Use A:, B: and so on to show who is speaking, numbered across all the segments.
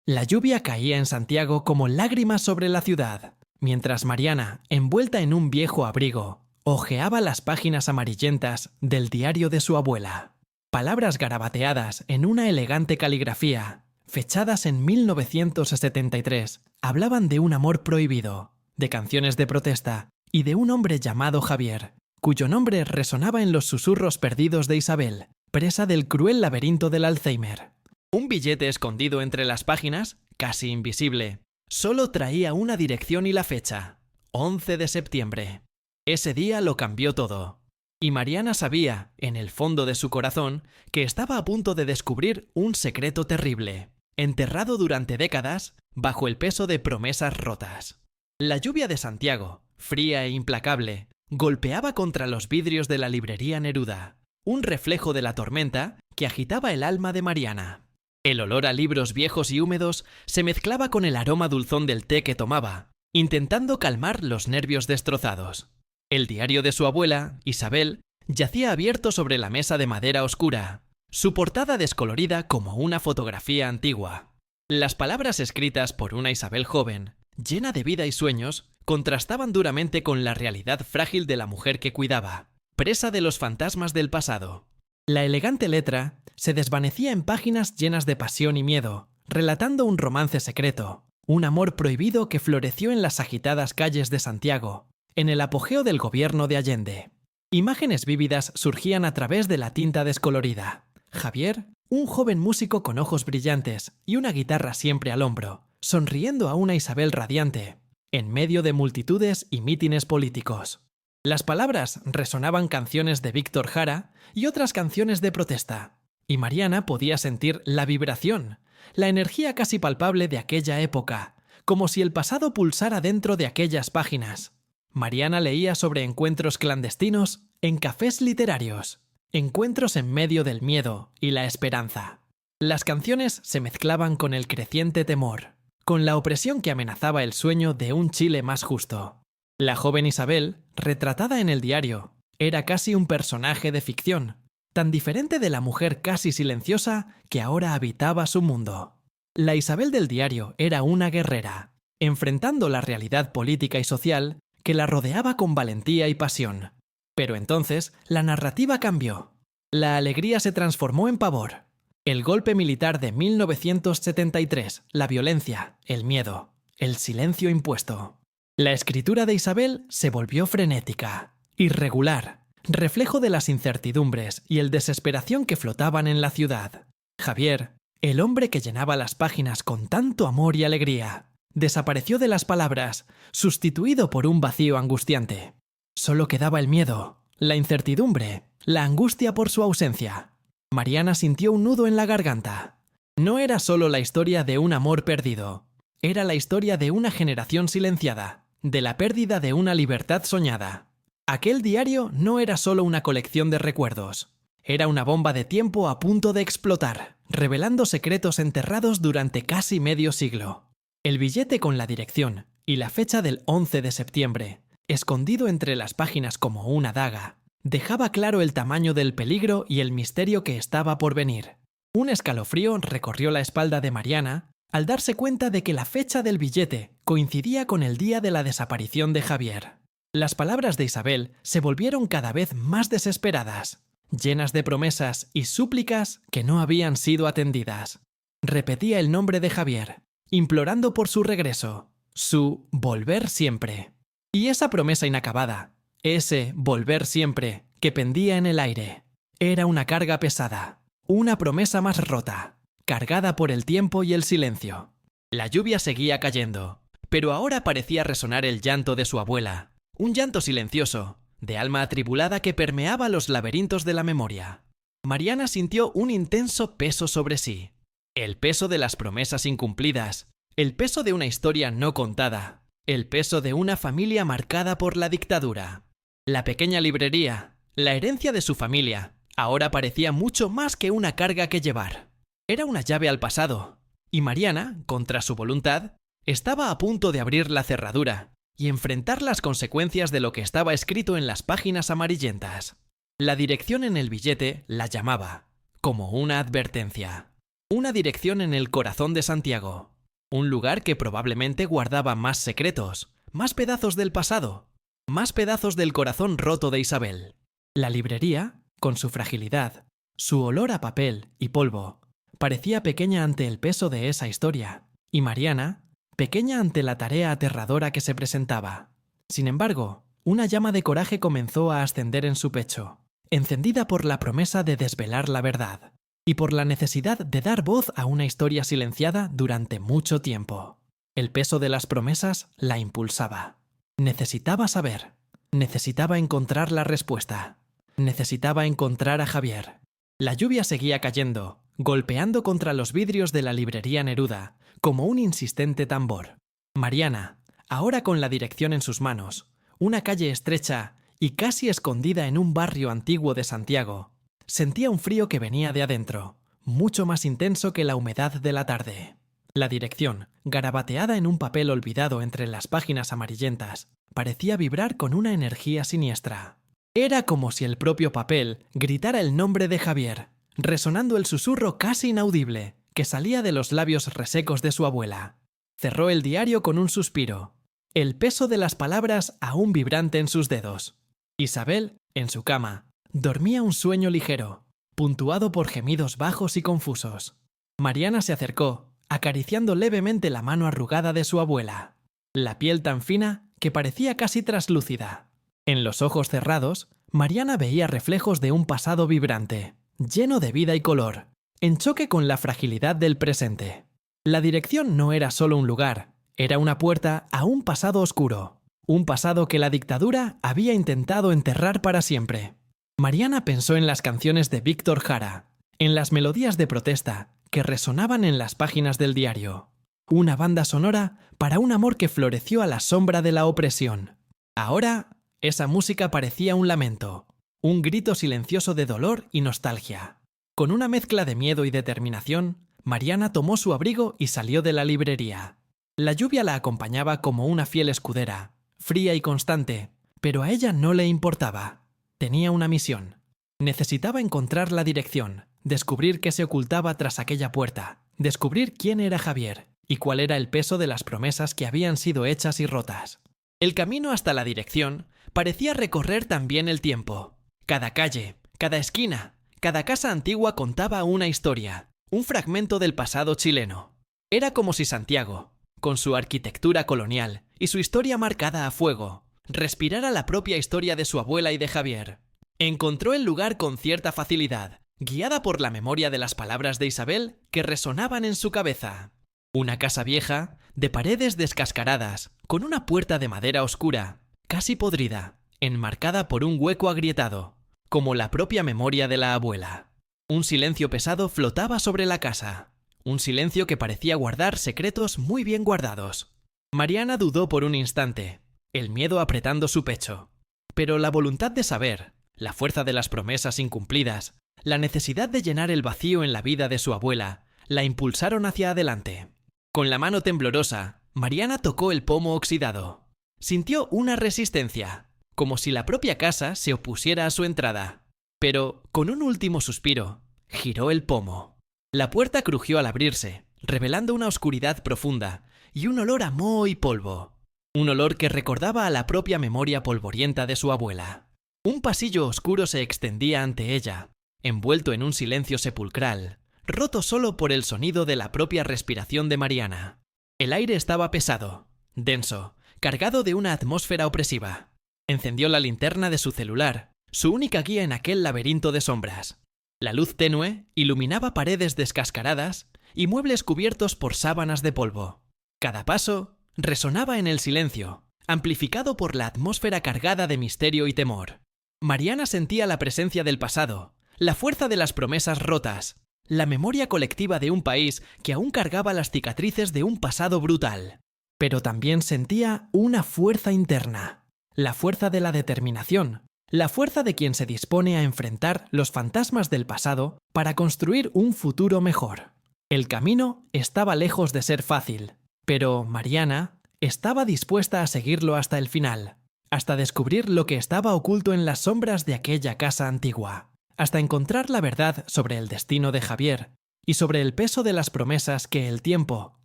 A: La lluvia caía en Santiago como lágrimas sobre la ciudad, mientras Mariana, envuelta en un viejo abrigo, hojeaba las páginas amarillentas del diario de su abuela. Palabras garabateadas en una elegante caligrafía, fechadas en 1973, hablaban de un amor prohibido, de canciones de protesta y de un hombre llamado Javier, cuyo nombre resonaba en los susurros perdidos de Isabel, presa del cruel laberinto del Alzheimer. Un billete escondido entre las páginas, casi invisible, solo traía una dirección y la fecha: 11 de septiembre. Ese día lo cambió todo. Y Mariana sabía, en el fondo de su corazón, que estaba a punto de descubrir un secreto terrible, enterrado durante décadas bajo el peso de promesas rotas. La lluvia de Santiago, fría e implacable, golpeaba contra los vidrios de la librería Neruda, un reflejo de la tormenta que agitaba el alma de Mariana. El olor a libros viejos y húmedos se mezclaba con el aroma dulzón del té que tomaba, intentando calmar los nervios destrozados. El diario de su abuela, Isabel, yacía abierto sobre la mesa de madera oscura, su portada descolorida como una fotografía antigua. Las palabras escritas por una Isabel joven, llena de vida y sueños, contrastaban duramente con la realidad frágil de la mujer que cuidaba, presa de los fantasmas del pasado. La elegante letra se desvanecía en páginas llenas de pasión y miedo, relatando un romance secreto, un amor prohibido que floreció en las agitadas calles de Santiago, en el apogeo del gobierno de Allende. Imágenes vívidas surgían a través de la tinta descolorida. Javier, un joven músico con ojos brillantes y una guitarra siempre al hombro, sonriendo a una Isabel radiante, en medio de multitudes y mítines políticos. Las palabras resonaban canciones de Víctor Jara y otras canciones de protesta, y Mariana podía sentir la vibración, la energía casi palpable de aquella época, como si el pasado pulsara dentro de aquellas páginas. Mariana leía sobre encuentros clandestinos en cafés literarios, encuentros en medio del miedo y la esperanza. Las canciones se mezclaban con el creciente temor, con la opresión que amenazaba el sueño de un Chile más justo. La joven Isabel, retratada en el diario, era casi un personaje de ficción, tan diferente de la mujer casi silenciosa que ahora habitaba su mundo. La Isabel del diario era una guerrera, enfrentando la realidad política y social que la rodeaba con valentía y pasión. Pero entonces la narrativa cambió. La alegría se transformó en pavor. El golpe militar de 1973, la violencia, el miedo, el silencio impuesto. La escritura de Isabel se volvió frenética, irregular, reflejo de las incertidumbres y el desesperación que flotaban en la ciudad. Javier, el hombre que llenaba las páginas con tanto amor y alegría, desapareció de las palabras, sustituido por un vacío angustiante. Solo quedaba el miedo, la incertidumbre, la angustia por su ausencia. Mariana sintió un nudo en la garganta. No era solo la historia de un amor perdido, era la historia de una generación silenciada, de la pérdida de una libertad soñada. Aquel diario no era solo una colección de recuerdos, era una bomba de tiempo a punto de explotar, revelando secretos enterrados durante casi medio siglo. El billete con la dirección y la fecha del 11 de septiembre, escondido entre las páginas como una daga, dejaba claro el tamaño del peligro y el misterio que estaba por venir. Un escalofrío recorrió la espalda de Mariana al darse cuenta de que la fecha del billete coincidía con el día de la desaparición de Javier. Las palabras de Isabel se volvieron cada vez más desesperadas, llenas de promesas y súplicas que no habían sido atendidas. Repetía el nombre de Javier, implorando por su regreso, su volver siempre. Y esa promesa inacabada, ese volver siempre que pendía en el aire, era una carga pesada, una promesa más rota, cargada por el tiempo y el silencio. La lluvia seguía cayendo, pero ahora parecía resonar el llanto de su abuela, un llanto silencioso, de alma atribulada que permeaba los laberintos de la memoria. Mariana sintió un intenso peso sobre sí, el peso de las promesas incumplidas, el peso de una historia no contada, el peso de una familia marcada por la dictadura. La pequeña librería, la herencia de su familia, ahora parecía mucho más que una carga que llevar. Era una llave al pasado, y Mariana, contra su voluntad, estaba a punto de abrir la cerradura y enfrentar las consecuencias de lo que estaba escrito en las páginas amarillentas. La dirección en el billete la llamaba, como una advertencia. Una dirección en el corazón de Santiago, Un lugar que probablemente guardaba más secretos, más pedazos del pasado, más pedazos del corazón roto de Isabel. La librería, con su fragilidad, su olor a papel y polvo, parecía pequeña ante el peso de esa historia, y Mariana, pequeña ante la tarea aterradora que se presentaba. Sin embargo, una llama de coraje comenzó a ascender en su pecho, encendida por la promesa de desvelar la verdad, y por la necesidad de dar voz a una historia silenciada durante mucho tiempo. El peso de las promesas la impulsaba. Necesitaba saber. Necesitaba encontrar la respuesta. Necesitaba encontrar a Javier. La lluvia seguía cayendo, golpeando contra los vidrios de la librería Neruda, como un insistente tambor. Mariana, ahora con la dirección en sus manos, una calle estrecha y casi escondida en un barrio antiguo de Santiago, sentía un frío que venía de adentro, mucho más intenso que la humedad de la tarde. La dirección, garabateada en un papel olvidado entre las páginas amarillentas, parecía vibrar con una energía siniestra. Era como si el propio papel gritara el nombre de Javier, resonando el susurro casi inaudible que salía de los labios resecos de su abuela. Cerró el diario con un suspiro, el peso de las palabras aún vibrante en sus dedos. Isabel, en su cama, dormía un sueño ligero, puntuado por gemidos bajos y confusos. Mariana se acercó, acariciando levemente la mano arrugada de su abuela, la piel tan fina que parecía casi traslúcida. En los ojos cerrados, Mariana veía reflejos de un pasado vibrante, lleno de vida y color, en choque con la fragilidad del presente. La dirección no era solo un lugar, era una puerta a un pasado oscuro, un pasado que la dictadura había intentado enterrar para siempre. Mariana pensó en las canciones de Víctor Jara, en las melodías de protesta que resonaban en las páginas del diario. Una banda sonora para un amor que floreció a la sombra de la opresión. Ahora, esa música parecía un lamento, un grito silencioso de dolor y nostalgia. Con una mezcla de miedo y determinación, Mariana tomó su abrigo y salió de la librería. La lluvia la acompañaba como una fiel escudera, fría y constante, pero a ella no le importaba. Tenía una misión. Necesitaba encontrar la dirección, descubrir qué se ocultaba tras aquella puerta, descubrir quién era Javier y cuál era el peso de las promesas que habían sido hechas y rotas. El camino hasta la dirección parecía recorrer también el tiempo. Cada calle, cada esquina, cada casa antigua contaba una historia, un fragmento del pasado chileno. Era como si Santiago, con su arquitectura colonial y su historia marcada a fuego, respirara la propia historia de su abuela y de Javier. Encontró el lugar con cierta facilidad, guiada por la memoria de las palabras de Isabel que resonaban en su cabeza. Una casa vieja, de paredes descascaradas, con una puerta de madera oscura, casi podrida, enmarcada por un hueco agrietado, como la propia memoria de la abuela. Un silencio pesado flotaba sobre la casa, un silencio que parecía guardar secretos muy bien guardados. Mariana dudó por un instante, el miedo apretando su pecho, pero la voluntad de saber, la fuerza de las promesas incumplidas, la necesidad de llenar el vacío en la vida de su abuela, la impulsaron hacia adelante. Con la mano temblorosa, Mariana tocó el pomo oxidado. Sintió una resistencia, como si la propia casa se opusiera a su entrada. Pero, con un último suspiro, giró el pomo. La puerta crujió al abrirse, revelando una oscuridad profunda y un olor a moho y polvo. Un olor que recordaba a la propia memoria polvorienta de su abuela. Un pasillo oscuro se extendía ante ella, envuelto en un silencio sepulcral, roto solo por el sonido de la propia respiración de Mariana. El aire estaba pesado, denso, cargado de una atmósfera opresiva. Encendió la linterna de su celular, su única guía en aquel laberinto de sombras. La luz tenue iluminaba paredes descascaradas y muebles cubiertos por sábanas de polvo. Cada paso resonaba en el silencio, amplificado por la atmósfera cargada de misterio y temor. Mariana sentía la presencia del pasado, la fuerza de las promesas rotas, la memoria colectiva de un país que aún cargaba las cicatrices de un pasado brutal. Pero también sentía una fuerza interna, la fuerza de la determinación, la fuerza de quien se dispone a enfrentar los fantasmas del pasado para construir un futuro mejor. El camino estaba lejos de ser fácil, pero Mariana estaba dispuesta a seguirlo hasta el final, hasta descubrir lo que estaba oculto en las sombras de aquella casa antigua, hasta encontrar la verdad sobre el destino de Javier y sobre el peso de las promesas que el tiempo,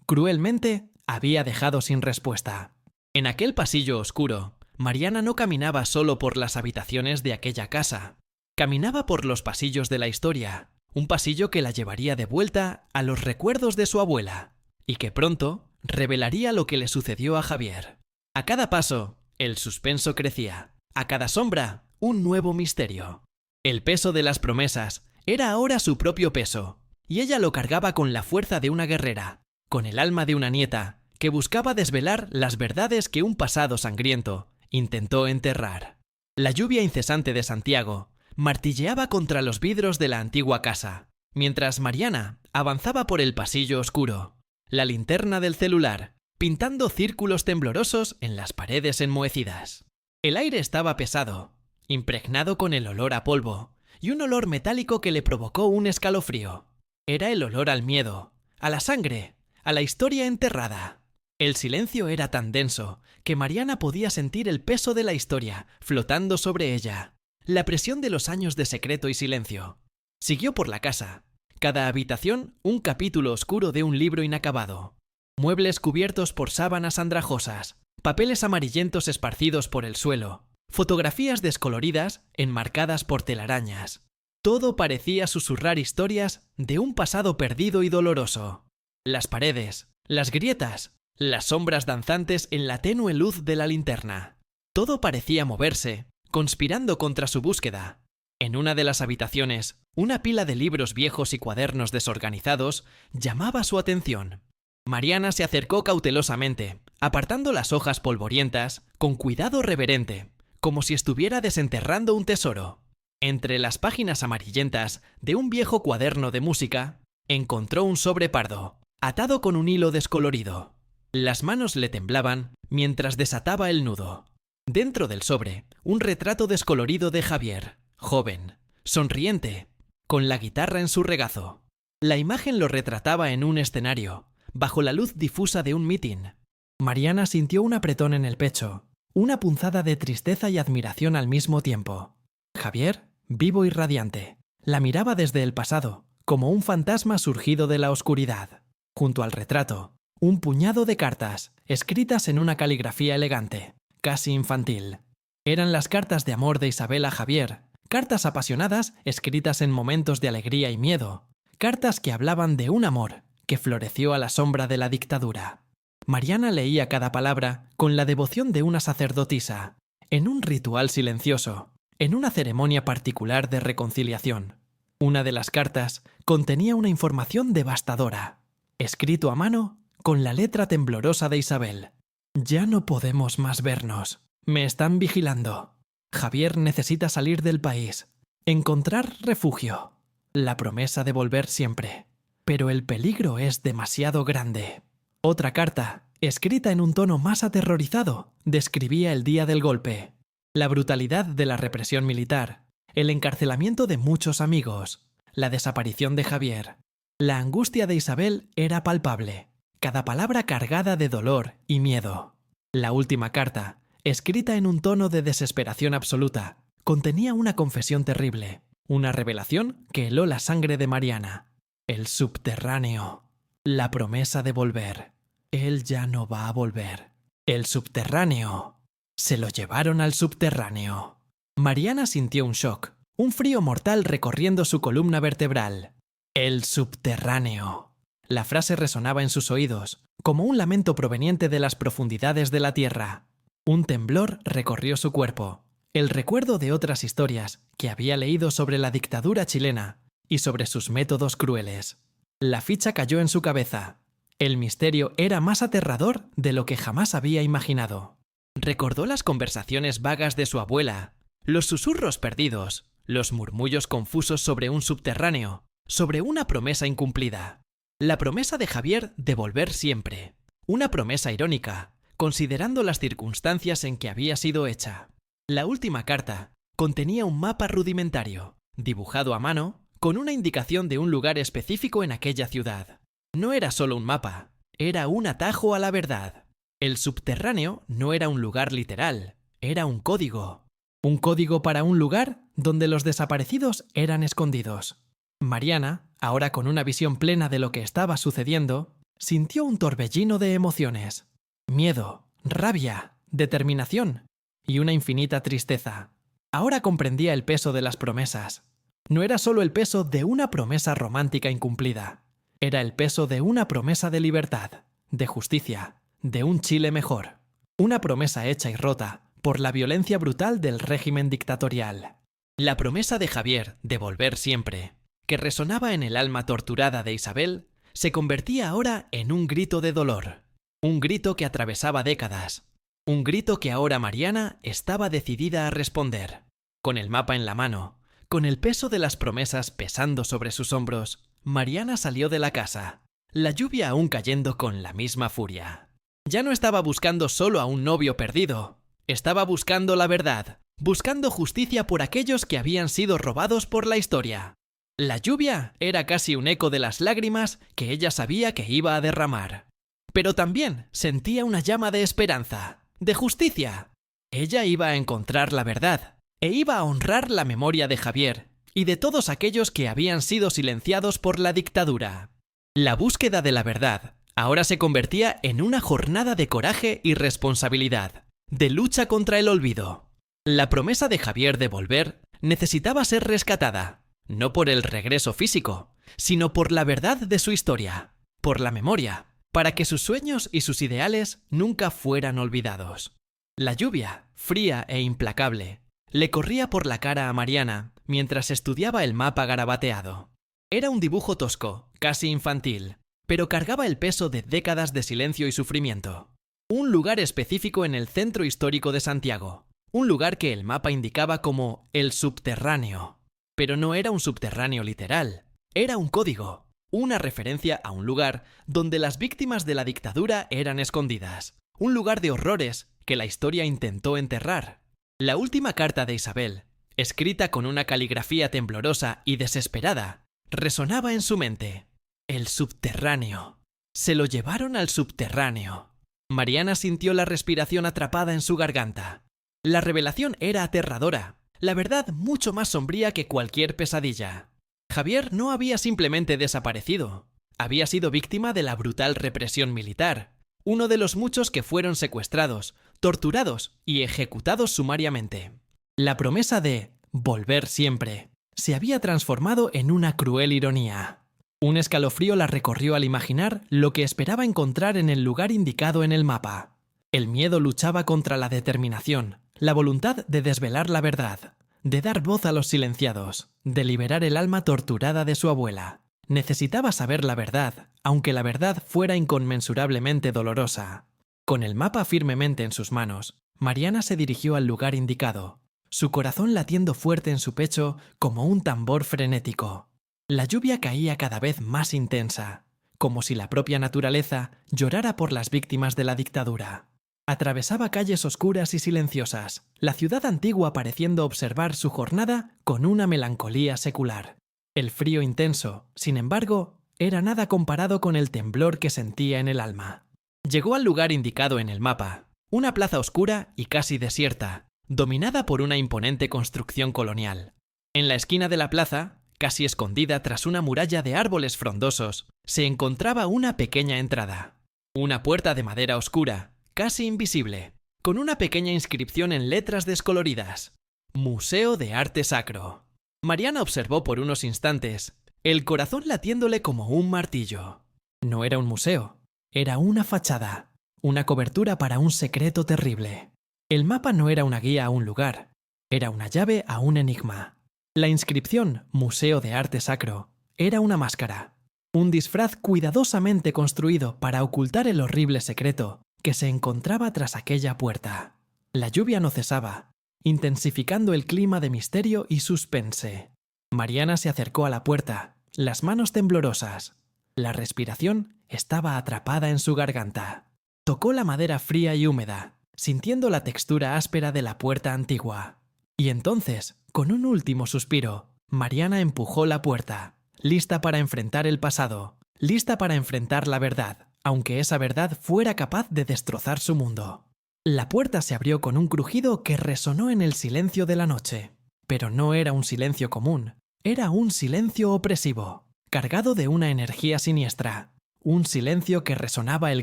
A: cruelmente, había dejado sin respuesta. En aquel pasillo oscuro, Mariana no caminaba solo por las habitaciones de aquella casa. Caminaba por los pasillos de la historia, un pasillo que la llevaría de vuelta a los recuerdos de su abuela, y que pronto revelaría lo que le sucedió a Javier. A cada paso, el suspenso crecía. A cada sombra, un nuevo misterio. El peso de las promesas era ahora su propio peso, y ella lo cargaba con la fuerza de una guerrera, con el alma de una nieta que buscaba desvelar las verdades que un pasado sangriento intentó enterrar. La lluvia incesante de Santiago martilleaba contra los vidrios de la antigua casa, mientras Mariana avanzaba por el pasillo oscuro, la linterna del celular pintando círculos temblorosos en las paredes enmohecidas. El aire estaba pesado, impregnado con el olor a polvo, y un olor metálico que le provocó un escalofrío. Era el olor al miedo, a la sangre, a la historia enterrada. El silencio era tan denso que Mariana podía sentir el peso de la historia flotando sobre ella, la presión de los años de secreto y silencio. Siguió por la casa, cada habitación un capítulo oscuro de un libro inacabado. Muebles cubiertos por sábanas andrajosas, papeles amarillentos esparcidos por el suelo, fotografías descoloridas enmarcadas por telarañas. Todo parecía susurrar historias de un pasado perdido y doloroso. Las paredes, las grietas, las sombras danzantes en la tenue luz de la linterna. Todo parecía moverse, conspirando contra su búsqueda. En una de las habitaciones, una pila de libros viejos y cuadernos desorganizados llamaba su atención. Mariana se acercó cautelosamente, apartando las hojas polvorientas, con cuidado reverente, como si estuviera desenterrando un tesoro. Entre las páginas amarillentas de un viejo cuaderno de música, encontró un sobre pardo, atado con un hilo descolorido. Las manos le temblaban mientras desataba el nudo. Dentro del sobre, un retrato descolorido de Javier, joven, sonriente, con la guitarra en su regazo. La imagen lo retrataba en un escenario, bajo la luz difusa de un mitin. Mariana sintió un apretón en el pecho, una punzada de tristeza y admiración al mismo tiempo. Javier, vivo y radiante, la miraba desde el pasado, como un fantasma surgido de la oscuridad. Junto al retrato, un puñado de cartas, escritas en una caligrafía elegante, casi infantil. Eran las cartas de amor de Isabel a Javier, cartas apasionadas escritas en momentos de alegría y miedo, cartas que hablaban de un amor que floreció a la sombra de la dictadura. Mariana leía cada palabra con la devoción de una sacerdotisa, en un ritual silencioso, en una ceremonia particular de reconciliación. Una de las cartas contenía una información devastadora, escrito a mano con la letra temblorosa de Isabel. Ya no podemos más vernos. Me están vigilando. Javier necesita salir del país, encontrar refugio, la promesa de volver siempre. Pero el peligro es demasiado grande. Otra carta, escrita en un tono más aterrorizado, describía el día del golpe, la brutalidad de la represión militar, el encarcelamiento de muchos amigos, la desaparición de Javier. La angustia de Isabel era palpable, cada palabra cargada de dolor y miedo. La última carta, escrita en un tono de desesperación absoluta, contenía una confesión terrible, una revelación que heló la sangre de Mariana. El subterráneo. La promesa de volver. Él ya no va a volver. El subterráneo. Se lo llevaron al subterráneo. Mariana sintió un shock, un frío mortal recorriendo su columna vertebral. El subterráneo. La frase resonaba en sus oídos, como un lamento proveniente de las profundidades de la tierra. Un temblor recorrió su cuerpo. El recuerdo de otras historias que había leído sobre la dictadura chilena y sobre sus métodos crueles. La ficha cayó en su cabeza. El misterio era más aterrador de lo que jamás había imaginado. Recordó las conversaciones vagas de su abuela, los susurros perdidos, los murmullos confusos sobre un subterráneo, sobre una promesa incumplida. La promesa de Javier de volver siempre. Una promesa irónica, considerando las circunstancias en que había sido hecha. La última carta contenía un mapa rudimentario, dibujado a mano, con una indicación de un lugar específico en aquella ciudad. No era solo un mapa, era un atajo a la verdad. El subterráneo no era un lugar literal, era un código. Un código para un lugar donde los desaparecidos eran escondidos. Mariana, ahora con una visión plena de lo que estaba sucediendo, sintió un torbellino de emociones: miedo, rabia, determinación y una infinita tristeza. Ahora comprendía el peso de las promesas. No era solo el peso de una promesa romántica incumplida. Era el peso de una promesa de libertad, de justicia, de un Chile mejor. Una promesa hecha y rota por la violencia brutal del régimen dictatorial. La promesa de Javier de volver siempre, que resonaba en el alma torturada de Isabel, se convertía ahora en un grito de dolor. Un grito que atravesaba décadas. Un grito que ahora Mariana estaba decidida a responder. Con el mapa en la mano, con el peso de las promesas pesando sobre sus hombros, Mariana salió de la casa, la lluvia aún cayendo con la misma furia. Ya no estaba buscando solo a un novio perdido, estaba buscando la verdad, buscando justicia por aquellos que habían sido robados por la historia. La lluvia era casi un eco de las lágrimas que ella sabía que iba a derramar. Pero también sentía una llama de esperanza, de justicia. Ella iba a encontrar la verdad, e iba a honrar la memoria de Javier y de todos aquellos que habían sido silenciados por la dictadura. La búsqueda de la verdad ahora se convertía en una jornada de coraje y responsabilidad, de lucha contra el olvido. La promesa de Javier de volver necesitaba ser rescatada, no por el regreso físico, sino por la verdad de su historia, por la memoria, para que sus sueños y sus ideales nunca fueran olvidados. La lluvia, fría e implacable, le corría por la cara a Mariana mientras estudiaba el mapa garabateado. Era un dibujo tosco, casi infantil, pero cargaba el peso de décadas de silencio y sufrimiento. Un lugar específico en el centro histórico de Santiago, un lugar que el mapa indicaba como el subterráneo. Pero no era un subterráneo literal, era un código, una referencia a un lugar donde las víctimas de la dictadura eran escondidas, un lugar de horrores que la historia intentó enterrar. La última carta de Isabel, escrita con una caligrafía temblorosa y desesperada, resonaba en su mente. El subterráneo. Se lo llevaron al subterráneo. Mariana sintió la respiración atrapada en su garganta. La revelación era aterradora, la verdad mucho más sombría que cualquier pesadilla. Javier no había simplemente desaparecido, había sido víctima de la brutal represión militar, uno de los muchos que fueron secuestrados, torturados y ejecutados sumariamente. La promesa de volver siempre se había transformado en una cruel ironía. Un escalofrío la recorrió al imaginar lo que esperaba encontrar en el lugar indicado en el mapa. El miedo luchaba contra la determinación, la voluntad de desvelar la verdad, de dar voz a los silenciados, de liberar el alma torturada de su abuela. Necesitaba saber la verdad, aunque la verdad fuera inconmensurablemente dolorosa. Con el mapa firmemente en sus manos, Mariana se dirigió al lugar indicado, su corazón latiendo fuerte en su pecho como un tambor frenético. La lluvia caía cada vez más intensa, como si la propia naturaleza llorara por las víctimas de la dictadura. Atravesaba calles oscuras y silenciosas, la ciudad antigua pareciendo observar su jornada con una melancolía secular. El frío intenso, sin embargo, era nada comparado con el temblor que sentía en el alma. Llegó al lugar indicado en el mapa, una plaza oscura y casi desierta, dominada por una imponente construcción colonial. En la esquina de la plaza, casi escondida tras una muralla de árboles frondosos, se encontraba una pequeña entrada. Una puerta de madera oscura, casi invisible, con una pequeña inscripción en letras descoloridas. Museo de Arte Sacro. Mariana observó por unos instantes, el corazón latiéndole como un martillo. No era un museo, era una fachada, una cobertura para un secreto terrible. El mapa no era una guía a un lugar, era una llave a un enigma. La inscripción Museo de Arte Sacro era una máscara, un disfraz cuidadosamente construido para ocultar el horrible secreto que se encontraba tras aquella puerta. La lluvia no cesaba, intensificando el clima de misterio y suspense. Mariana se acercó a la puerta, las manos temblorosas. La respiración estaba atrapada en su garganta. Tocó la madera fría y húmeda, sintiendo la textura áspera de la puerta antigua. Y entonces, con un último suspiro, Mariana empujó la puerta, lista para enfrentar el pasado, lista para enfrentar la verdad, aunque esa verdad fuera capaz de destrozar su mundo. La puerta se abrió con un crujido que resonó en el silencio de la noche. Pero no era un silencio común, era un silencio opresivo, cargado de una energía siniestra, un silencio que resonaba el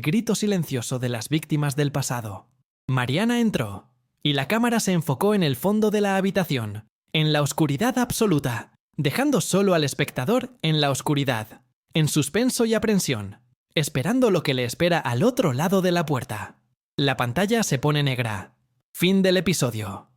A: grito silencioso de las víctimas del pasado. Mariana entró, y la cámara se enfocó en el fondo de la habitación, en la oscuridad absoluta, dejando solo al espectador en la oscuridad, en suspenso y aprensión, esperando lo que le espera al otro lado de la puerta. La pantalla se pone negra. Fin del episodio.